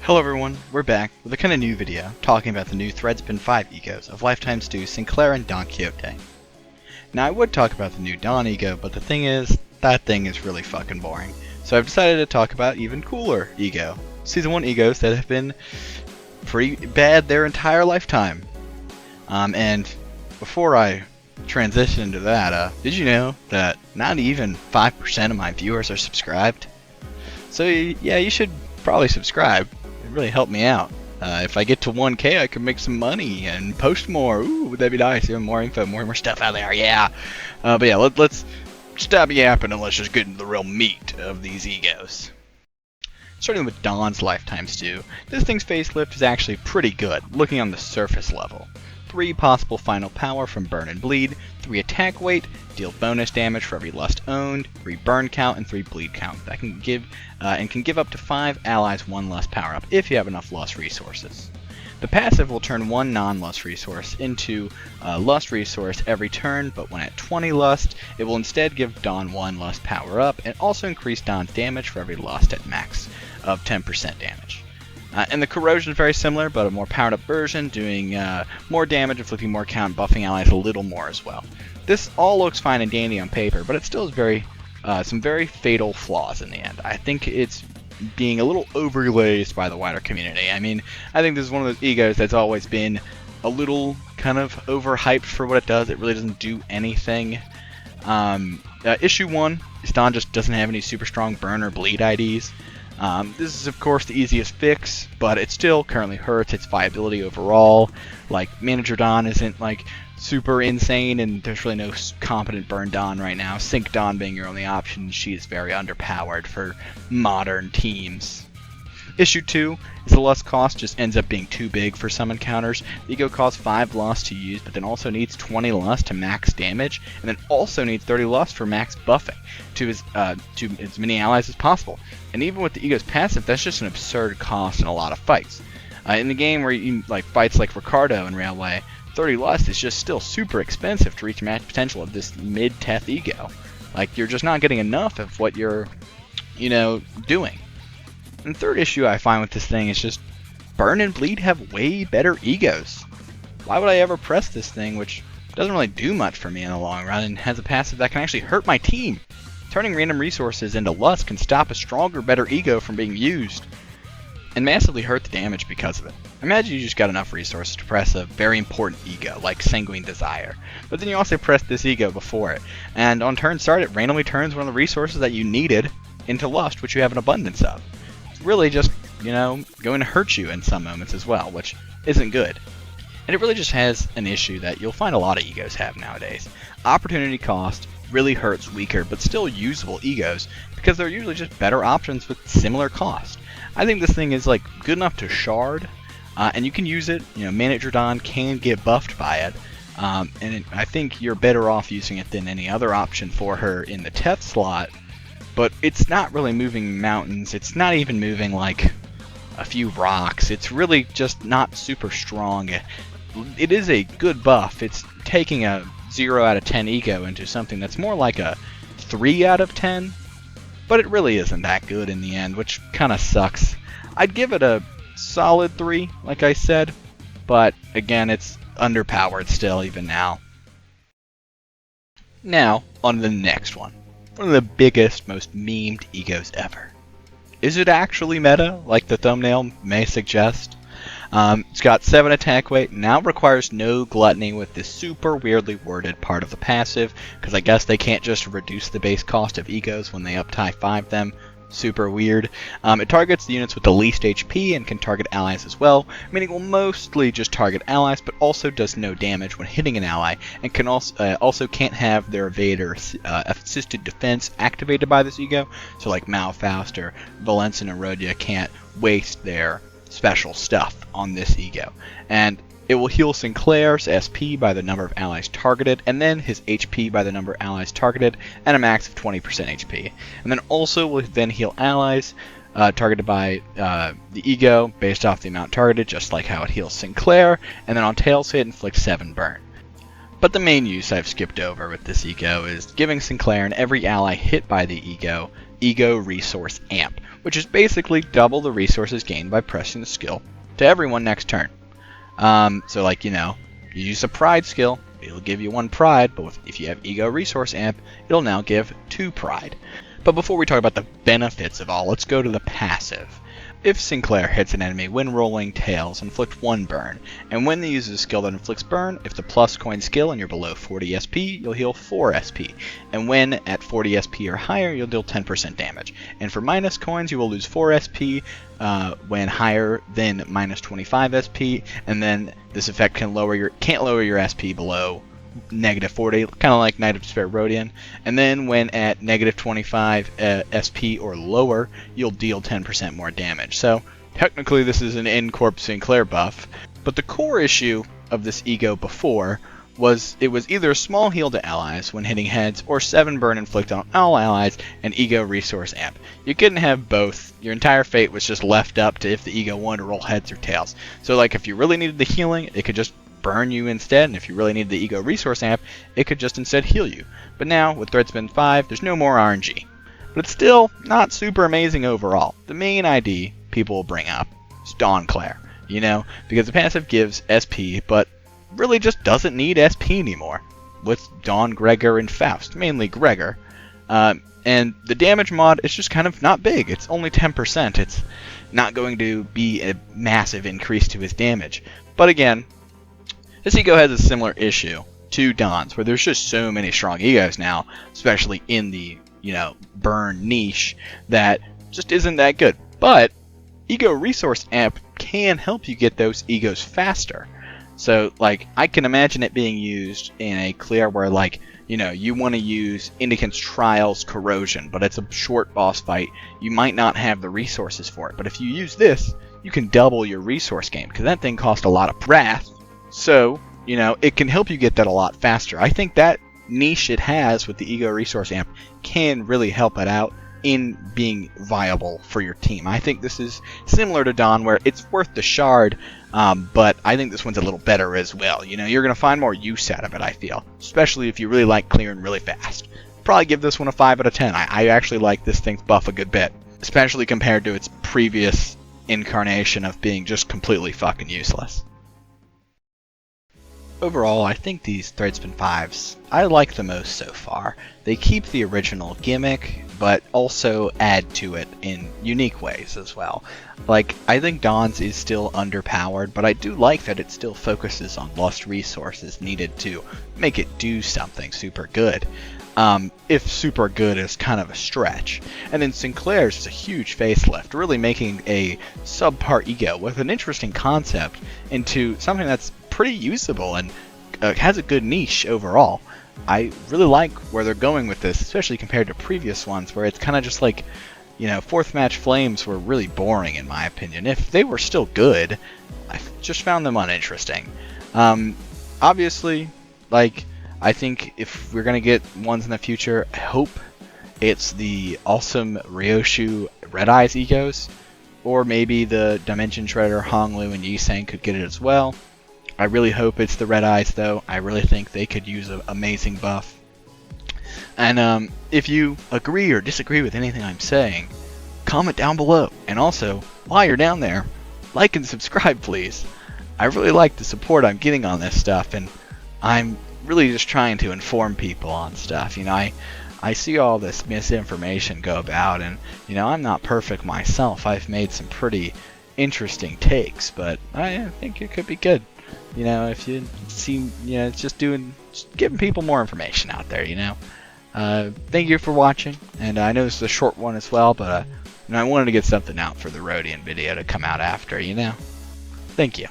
Hello everyone, we're back with a kind of new video talking about the new Threadspin 5 egos of Lifetime Stews Sinclair and Don Quixote. Now I would talk about the new Don ego, but the thing is, that thing is really fucking boring. So I've decided to talk about even cooler ego. Season 1 egos that have been pretty bad their entire lifetime. And before I transition into that, did you know that not even 5% of my viewers are subscribed? So yeah, you should probably subscribe. It really helped me out. If I get to 1K, I could make some money and post more. Ooh, would that be nice? Even more info, more stuff out there. Yeah. But yeah, let's stop yapping and let's just get into the real meat of these egos. Starting with Don's Lifetime Stew, this thing's facelift is actually pretty good, looking on the surface level. 3 possible final power from Burn and Bleed, 3 attack weight, deal bonus damage for every lust owned, 3 burn count, and 3 bleed count. That can give up to 5 allies 1 lust power up if you have enough lust resources. The passive will turn 1 non-lust resource into a lust resource every turn, but when at 20 lust, it will instead give Don 1 lust power up and also increase Don's damage for every lust at max of 10% damage. And the corrosion is very similar, but a more powered up version, doing more damage, inflicting more count, buffing allies a little more as well. This all looks fine and dandy on paper, but it still has some very fatal flaws in the end. I think it's being a little overglazed by the wider community. I mean, I think this is one of those egos that's always been a little kind of overhyped for what it does. It really doesn't do anything. Issue 1 is Don just doesn't have any super strong burn or bleed IDs. This is of course the easiest fix, but it still currently hurts its viability overall. Like, Manager Don isn't like super insane, and there's really no competent burn Don right now. Sync Don being your only option, she is very underpowered for modern teams. Issue 2 is the lust cost just ends up being too big for some encounters. The ego costs 5 lust to use, but then also needs 20 lust to max damage, and then also needs 30 lust for max buffing to as many allies as possible. And even with the ego's passive, that's just an absurd cost in a lot of fights. In the game where you fights like Ricardo and Railway, 30 lust is just still super expensive to reach match potential of this mid-teth ego. Like, you're just not getting enough of what you're, doing. And the third issue I find with this thing is just Burn and Bleed have way better egos. Why would I ever press this thing, which doesn't really do much for me in the long run and has a passive that can actually hurt my team? Turning random resources into lust can stop a stronger, better ego from being used and massively hurt the damage because of it. Imagine you just got enough resources to press a very important ego, like Sanguine Desire, but then you also press this ego before it, and on turn start it randomly turns one of the resources that you needed into lust, which you have an abundance of. It's really just, going to hurt you in some moments as well, which isn't good. And it really just has an issue that you'll find a lot of egos have nowadays. Opportunity cost really hurts weaker but still usable egos because they're usually just better options with similar cost. I think this thing is good enough to shard, and you can use it. Manager Don can get buffed by it, and I think you're better off using it than any other option for her in the Teth slot. But it's not really moving mountains. It's not even moving a few rocks. It's really just not super strong. It is a good buff. It's taking a 0 out of 10 ego into something that's more like a 3 out of 10. But it really isn't that good in the end, which kind of sucks. I'd give it a solid 3, like I said. But again, it's underpowered still, even now. Now, on to the next one. One of the biggest, most memed egos ever. Is it actually meta, like the thumbnail may suggest? It's got 7 attack weight, now requires no gluttony with this super weirdly worded part of the passive, because I guess they can't just reduce the base cost of egos when they up-tie 5 them. Super weird. It targets the units with the least HP and can target allies as well, meaning it will mostly just target allies, but also does no damage when hitting an ally, and can also can't have their evade or assisted defense activated by this ego. So like Malfaust or Valenza and Rodia can't waste their special stuff on this ego. And it will heal Sinclair's SP by the number of allies targeted, and then his HP by the number of allies targeted, and a max of 20% HP. And then also will then heal allies targeted by the ego based off the amount targeted, just like how it heals Sinclair, and then on tails hit inflicts 7 burn. But the main use I've skipped over with this ego is giving Sinclair and every ally hit by the ego Ego Resource Amp, which is basically double the resources gained by pressing the skill to everyone next turn. So like, you use a pride skill, it'll give you 1 pride, but if you have Ego Resource Amp, it'll now give 2 pride. But before we talk about the benefits of all, let's go to the passive. If Sinclair hits an enemy when rolling tails, inflict 1 burn, and when they use a skill that inflicts burn, if the plus coin skill and you're below 40 SP, you'll heal 4 SP, and when at 40 SP or higher, you'll deal 10% damage. And for minus coins, you will lose 4 SP when higher than minus 25 SP, and then this effect can't lower your SP below negative 40, kind of like Knight of Despair Rodian, and then when at negative 25 SP or lower, you'll deal 10% more damage. So technically this is an in-corp Sinclair buff, but the core issue of this Ego before was it was either a small heal to allies when hitting heads, or 7 burn inflict on all allies and Ego Resource Amp. You couldn't have both. Your entire fate was just left up to if the Ego wanted to roll heads or tails. So like if you really needed the healing, it could just burn you instead, and if you really need the Ego Resource Amp, it could just instead heal you. But now, with Threadspin 5, there's no more RNG. But it's still not super amazing overall. The main ID people will bring up is Dawnclair, because the passive gives SP, but really just doesn't need SP anymore, with Dawn, Gregor, and Faust, mainly Gregor. And the damage mod is just kind of not big. It's only 10%. It's not going to be a massive increase to his damage. But again, this Ego has a similar issue to Dawn's, where there's just so many strong Egos now, especially in the, burn niche, that just isn't that good. But Ego Resource Amp can help you get those Egos faster. So, like, I can imagine it being used in a clear where, like, you want to use Indicant's Trials Corrosion, but it's a short boss fight. You might not have the resources for it. But if you use this, you can double your resource gain, because that thing costs a lot of wrath. So, it can help you get that a lot faster. I think that niche it has with the Ego Resource Amp can really help it out in being viable for your team. I think this is similar to Dawn, where it's worth the shard, but I think this one's a little better as well. You're going to find more use out of it, I feel, especially if you really like clearing really fast. Probably give this one a 5 out of 10. I actually like this thing's buff a good bit, especially compared to its previous incarnation of being just completely fucking useless. Overall, I think these Threadspin 5s I like the most so far. They keep the original gimmick, but also add to it in unique ways as well. Like, I think Dawn's is still underpowered, but I do like that it still focuses on lost resources needed to make it do something super good. If super good is kind of a stretch. And then Sinclair's is a huge facelift, really making a subpar Ego with an interesting concept into something that's pretty usable and has a good niche overall. I really like where they're going with this, especially compared to previous ones where it's kind of just like, Fourth Match Flames were really boring in my opinion. If they were still good, I just found them uninteresting. Obviously, like, I think if we're going to get ones in the future, I hope it's the awesome Ryoshu Red Eyes Egos, or maybe the Dimension Shredder, Honglu, and Yisang could get it as well. I really hope it's the Red Eyes, though. I really think they could use an amazing buff. And if you agree or disagree with anything I'm saying, comment down below. And also, while you're down there, like and subscribe, please. I really like the support I'm getting on this stuff, and I'm really just trying to inform people on stuff. I see all this misinformation go about, and I'm not perfect myself. I've made some pretty interesting takes, but I think it could be good. If you see, it's just giving people more information out there. Thank you for watching, and I know this is a short one as well, but I wanted to get something out for the Rodian video to come out after. Thank you.